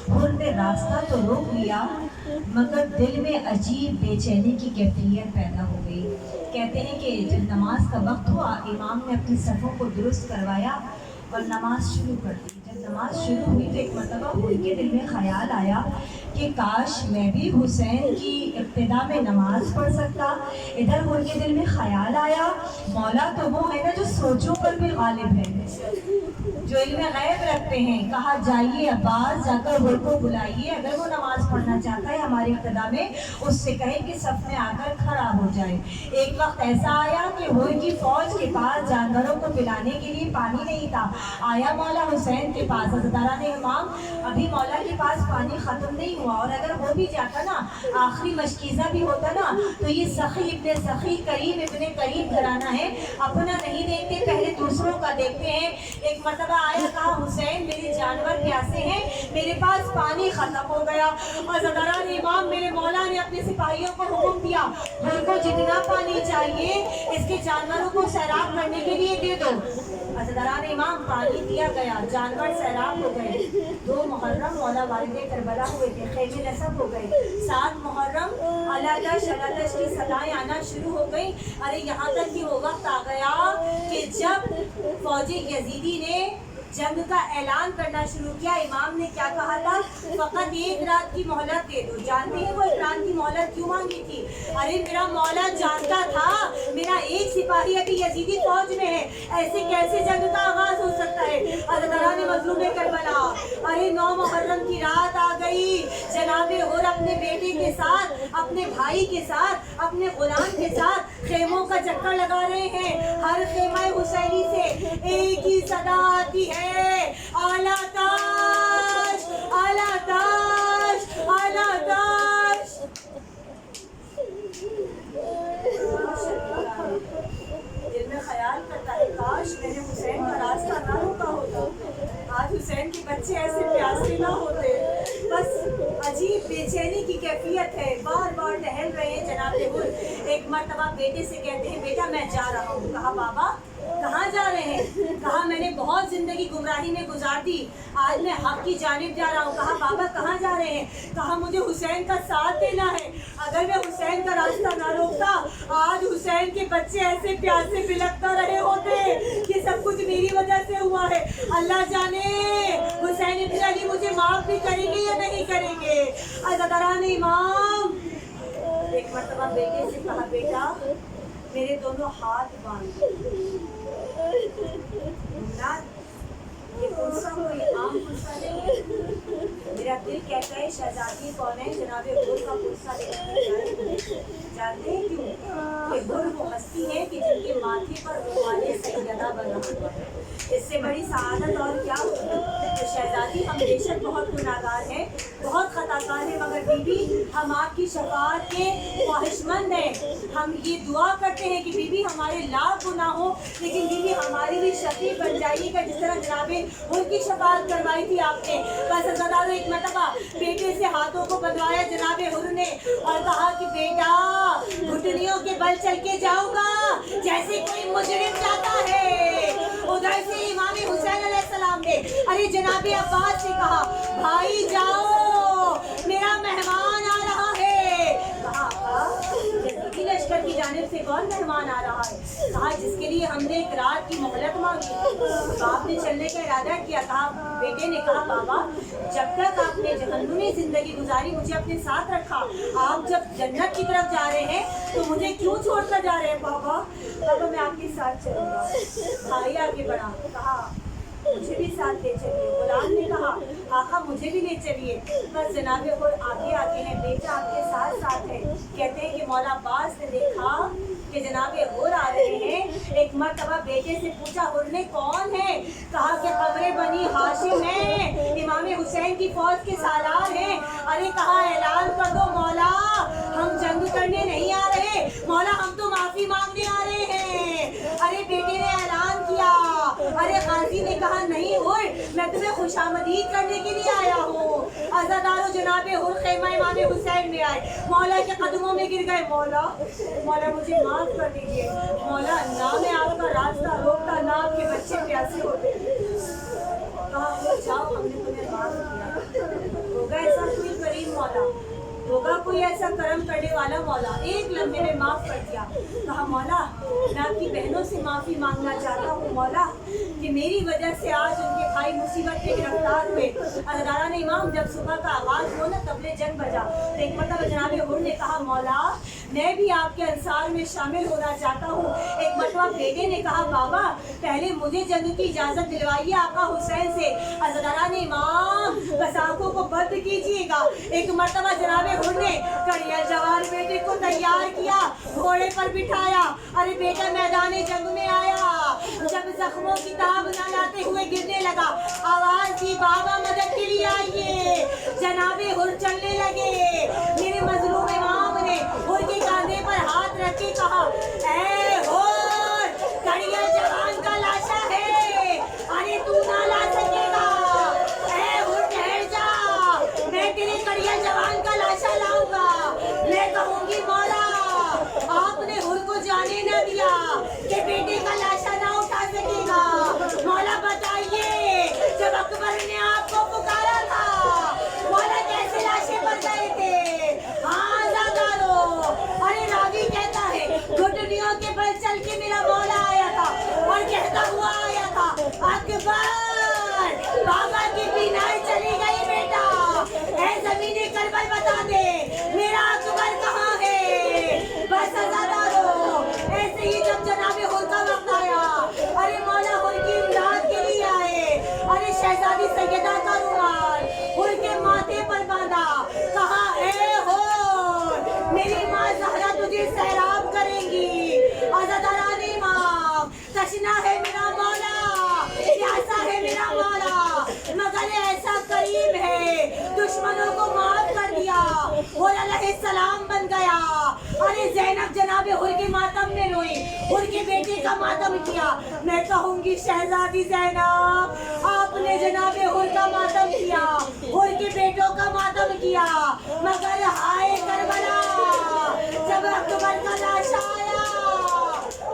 حر نے راستہ تو روک لیا مگر دل میں عجیب بے چینی کی کیفیت پیدا ہو گئی۔ کہتے ہیں کہ جب نماز کا وقت ہوا امام نے اپنی صفوں کو درست کروایا اور نماز شروع کر دی۔ جب نماز شروع ہوئی تو ایک مرتبہ حر کے دل میں خیال آیا کہ کاش میں بھی حسین کی ابتدا میں نماز پڑھ سکتا۔ ادھر حر کے دل میں خیال آیا مولا تو وہ ہے نا جو سوچوں پر بھی غالب ہے، جو علم غیب رکھتے ہیں۔ کہا جائیے عباس جا کر حر کو بلائیے، اگر وہ نماز پڑھنا چاہتا ہے ہماری ابتدا میں اس سے کہیں کہ صف میں آ کر کھڑا ہو جائے۔ ایک وقت ایسا آیا کہ حر کی فوج کے پاس جانوروں کو پلانے کے لیے پانی نہیں تھا، آیا مولا حسین کے پاس۔ حضرتاران امام ابھی مولا کے پاس پانی ختم نہیں ہوا اور اگر ہو بھی جاتا نا آخری مشکیزہ بھی ہوتا نا تو یہ سخی ابن سخی کریم ابن کریم گھرانہ ہے، اپنا نہیں دیکھتے پہلے دوسروں کا دیکھتے ہیں۔ ایک مرتبہ آیا کہا حسین میرے جانور پیاسے ہیں، میرے پاس پانی ختم ہو گیا۔ اور حضرتاران امام میرے مولا نے اپنے سپاہیوں کو حکم دیا حر کو جتنا پانی چاہیے اس کے جانوروں کو سیراب کرنے کے لیے دے دو۔ حضرتاران امام پانی دیا گیا، جانور سیراب ہو گئے۔ 2 محرم مولا والد کربلا ہوئے تھے، خیمے نصب ہو گئے۔ 7 محرم علادش علادش کی صدائیں آنا شروع ہو گئی۔ ارے یہاں تک کہ وہ وقت آ گیا کہ جب فوج یزیدی نے جنگ کا اعلان کرنا شروع کیا امام نے کیا کہا تھا فقط 1 رات کی مہلت دے دو۔ جانتے ہیں وہ 1 رات کی مہلت کیوں مانگی تھی؟ ارے میرا مولا جانتا تھا میرا ایک سپاہی ابھی یزیدی فوج میں ہے، ایسے کیسے جنگ کا آغاز ہو سکتا ہے؟ حضرتان مظلوم کربلا، ارے 9 محرم کی رات آ گئی، جناب حر اپنے بیٹے کے ساتھ اپنے بھائی کے ساتھ اپنے غلام کے ساتھ خیموں کا چکر لگا رہے ہیں۔ ہر خیمہ حسینی سے ایک ہی صدا آتی ہے اعلیٰ تاش اعلیٰ تاش اعلیٰ تاش۔ دل میں خیال کرتا ہے کاش میں نے حسین کا راستہ نہ روکا ہوتا، آج حسین کے بچے ایسے پیاسے نہ ہوتے۔ بس عجیب بے چینی کی کیفیت ہے، بار بار ٹہل رہے ہیں جناب حر۔ ایک مرتبہ بیٹے سے کہتے ہیں بیٹا میں جا رہا ہوں۔ کہا بابا کہاں جا رہے ہیں؟ کہا میں نے بہت زندگی گمراہی میں گزار دی، آج میں حق کی جانب جا رہا ہوں۔ کہا بابا کہاں جا رہے ہیں؟ کہا مجھے حسین کا ساتھ دینا ہے، اگر میں حسین کا راستہ نہ روکتا آج حسین کے بچے ایسے پیاسے بلکتا رہے ہوتے کہ سب کچھ میری وجہ سے ہوا ہے۔ اللہ جانے حسین ابن علی مجھے معاف بھی کریں گے یا نہیں کریں گے۔ عزاداران امام ایک مرتبہ بیٹے سے کہا بیٹا میرے دونوں ہاتھ باندھ، یہ کرسا کوئی عام کرسا نہیں ہے، میرا دل کہتا ہے شہزادی کون ہے جناب حر کا کرسا لے کر جانتے ہیں کیوں؟ کہ حر وہ ہستی ہے کہ جن کے ماتھے پر رومال سیدہ بنا ہوا ہے، اس سے بڑی سعادت اور کیا ہوگی؟ تو شہزادی ہم بے شک بہت گناہگار ہیں، بہت خطا کار ہیں، مگر بی بی ہم آپ کی شفاعت کے خواہش مند ہیں۔ ہم یہ دعا کرتے ہیں کہ بی بی ہمارے لاکھ گناہ ہو لیکن بی بی ہماری بھی شفیع بن جائیے گا جس طرح جناب ان کی شفاعت کروائی تھی آپ نے۔ بس حضرات ایک مرتبہ بیٹے سے ہاتھوں کو بندھوایا جناب حر نے اور کہا کہ بیٹا گھٹنیوں کے بل چل کے جاؤں گا جیسے کوئی مجرم جاتا ہے۔ ادھر سے امام حسین علیہ السلام نے ارے جناب عباس سے کہا بھائی جاؤ میرا مہمان آ رہا ہے۔ کہا یزیدی لشکر کی جانب سے کون مہمان آ رہا ہے؟ کہا جس کے لیے ہم نے 1 رات کی مہلت مانگی۔ باپ نے چلنے کا ارادہ کیا، کہا بیٹے نے کہا بابا جب تک آپ نے جہنمی زندگی گزاری مجھے اپنے ساتھ رکھا، آپ جب جنت کی طرف جا رہے ہیں تو مجھے کیوں چھوڑ کر جا رہے ہیں؟ بابا میں آپ کے ساتھ چلوں گا۔ بھائی آگے بڑھا، کہا مجھے بھی ساتھ لے چلیے۔ غلام نے کہا آقا مجھے بھی لے چلیے۔ بس جناب حر آگے آگے ہیں، بیٹا آپ کے ساتھ ساتھ ہے۔ کہتے ہیں کہ مولا عباس نے دیکھا کہ جناب حر آ رہے ہیں، ایک مرتبہ بیٹے سے پوچھا حر نے کون ہے؟ کہا کہ قمر بنی ہاشم ہے، امام حسین کی فوج کے سالار ہیں۔ ارے کہا اعلان کر دو مولا، ہم جنگ کرنے نہیں آ رہے مولا، ہم تو معافی مانگنے آ رہے ہیں۔ ارے بیٹے نے اعلان کیا۔ ارے غازی نے کہا نہیں حر، میں تمہیں خوش آمدید کرنے کے لیے آیا ہوں۔ عزادارو جناب حر خیمہ امام حسین میں آئے، مولا کے قدموں میں گر گئے۔ مولا مجھے معاف کر دیجیے مولا، نہ میں آپ کا راستہ روکتا، نہ آپ کے بچے پیاسے ہوتے۔ کہا جاؤ، ہم نے تمہیں معاف کیا۔ ہوگا ایسا کوئی کریم مولا، ہوگا کوئی ایسا کرم کرنے والا مولا، ایک لمحے میں معاف کر دیا۔ کہا مولا میں آپ کی بہنوں سے معافی مانگنا چاہتا ہوں مولا، کہ میری وجہ سے آج ان کے بھائی مصیبت میں گرفتار ہوئے۔ عزاداران امام جب صبح کا آغاز ہو نا طبلِ جنگ بجا، تو ایک مرتبہ جناب حر نے کہا مولا میں بھی آپ کے انصار میں شامل ہونا چاہتا ہوں۔ ایک مرتبہ بیٹے نے کہا بابا پہلے مجھے جنگ کی اجازت دلوائیے آقا حسین سے۔ عزاداران امام بس آنکھوں کو بند کیجیے گا۔ ایک مرتبہ جناب حر نے کڑیا جوان بیٹے کو تیار کیا، گھوڑے پر بٹھایا۔ ارے بیٹا میدان جنگ میں آیا، جب زخموں کی تاب نہ لاتے ہوئے گرنے لگا، آواز دی بابا مدد کے لیے آئیے۔ جناب حر چلنے لگے۔ میرے مظلوم امام نے حر کے کاندھے پر ہاتھ رکھ کے کہا اے حر کڑیا جوان کا لاشا ہے، ارے تو نہ لا سکے گا۔ اے حر ٹھہر جا، میں تیرے کڑیا جوان کا لاشا لاؤں گا۔ میں کہوں گی مولا آپ نے حر کو جانے نہ دیا کہ بیٹے کا لاشا نہ اٹھا سکے گا۔ مولا بتائیے جب اکبر نے آپ کو پکارا تھا مولا کیسے لاشے پر گئے تھے؟ ہاں عزادارو، ارے راوی کہتا ہے گھٹنیوں کے بل چل کے میرا مولا آیا تھا اور کہتا ہوا آیا تھا اکبر، بابا کی بینائی چلی گئی بیٹا، اے زمین کربل بتا دے میرا اکبر کہاں ہے؟ بس عزادارو ایسے ہی جب جناب حر کا وقت آیا، ارے مولا حر کی امداد کے لیے آئے۔ ارے شہزادی سیدہ کا رومال حر کے ماتھے پر باندھا، کہا اے حر میری ماں زہرا تجھے سیراب کریں گی۔ عزاداران امام تشنا ہے میرا مولا، پیاسا ہے میرا مولا، مگر ایسا کریم ہے دشمنوں کو معاف کر دیا، حر علیہ السلام بن گیا۔ ارے زینب جناب حر کے ماتم میں روئی، حر کے بیٹے کا ماتم کیا۔ میں کہوں گی شہزادی زینب آپ نے جناب حر کا ماتم کیا، حر کے بیٹوں کا ماتم کیا، مگر ہائے کربلا جب اکبر کا لاشا آیا،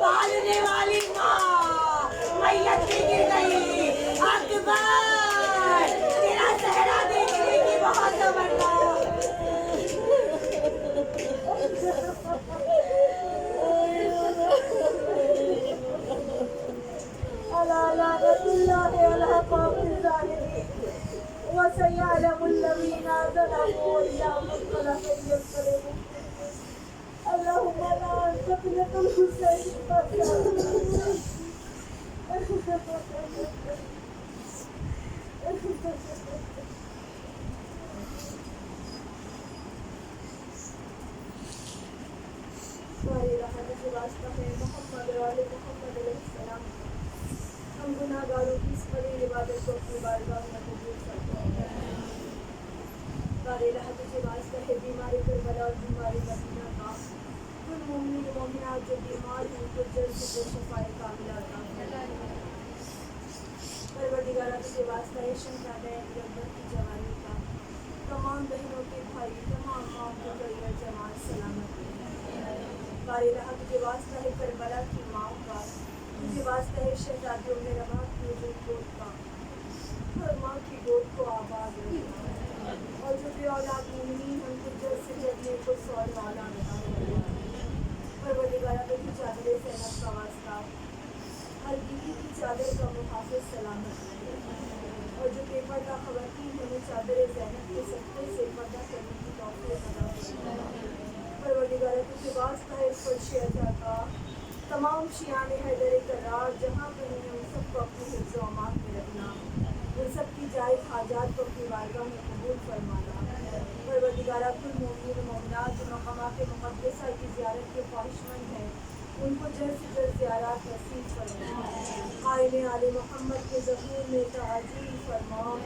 پالنے والی ماں میت پہ گر گئی۔ اکبر تیرا چہرہ دیکھنے کی بہت تمنا۔ وسيعلم الذين ظلموا إذا منقلب ينقلبون اللهم لا تقنط الحسين محمد محمد علیہ السلام، ہم گناہ گاروں کی اس قلیل عبادت کو اپنی بارگاہ میں قبول کرتے ہیں۔ بار الہ تجھے واسطہ ہے بیماری کربلا اور بیماری مدینہ کا، ان مومنین مومنات جو بیمار ہیں ان کو جلد سے جلد شفائے کاملہ عطا فرما۔ پروردگارہ تجھے واسطہ ہے شہزادین اکبر کی جوانی کا، تمام بہنوں کے بھائی تمام ماں کو کلیہ جماعت سلامت ہے۔ بار الہ تجھے واسطہ ہے کربلا کی ماں کا، تجھے واسطہ ہے شہزادیوں میں رواں کی وجود گود کا، ہر ماں کی گود کو آباد رکھنا، اور جو بے اولاد مومنین ان کو جلد سے جلد نیک و صالح اولاد عطا فرما۔ پروردگارہ تجھے چادر زینب کا واسطہ، ہر بیوی کی چادر کا محافظ سلامت رہے، اور جو بے پردہ خواتین انہیں چادر زینب کے صدقے سے پردہ کرنے کی توفیق عطا فرما۔ پروردگارہ تجھے واسطہ ہے فرش عطا کا، تمام شیعان حیدر کرار جہاں کہیں ہیں سب کو اپنے حفظ و امان میں رکھنا، ان سب کی جائز حاجات کو اپنی بارگاہ میں قبول فرمانا۔ پروردگارہ کل مومنین و مومنات جو مقامات مقدسہ کی زیارت کے خواہش مند ہیں ان کو جلد سے جلد زیارات نصیب فرما، قائم آل محمد کے ظہور میں تعظیم فرما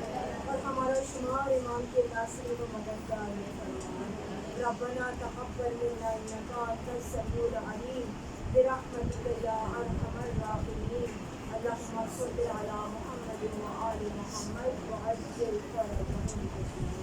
اور ہمارا شمار امام کے ناصر و مددگار میں فرما۔ ربنا تقبل منا انک انت السمیع العلیم برحمتک یا ارحم الراحمین۔ اللہم صل علی محمد و آل محمد وعجل فرجهم اجمعین۔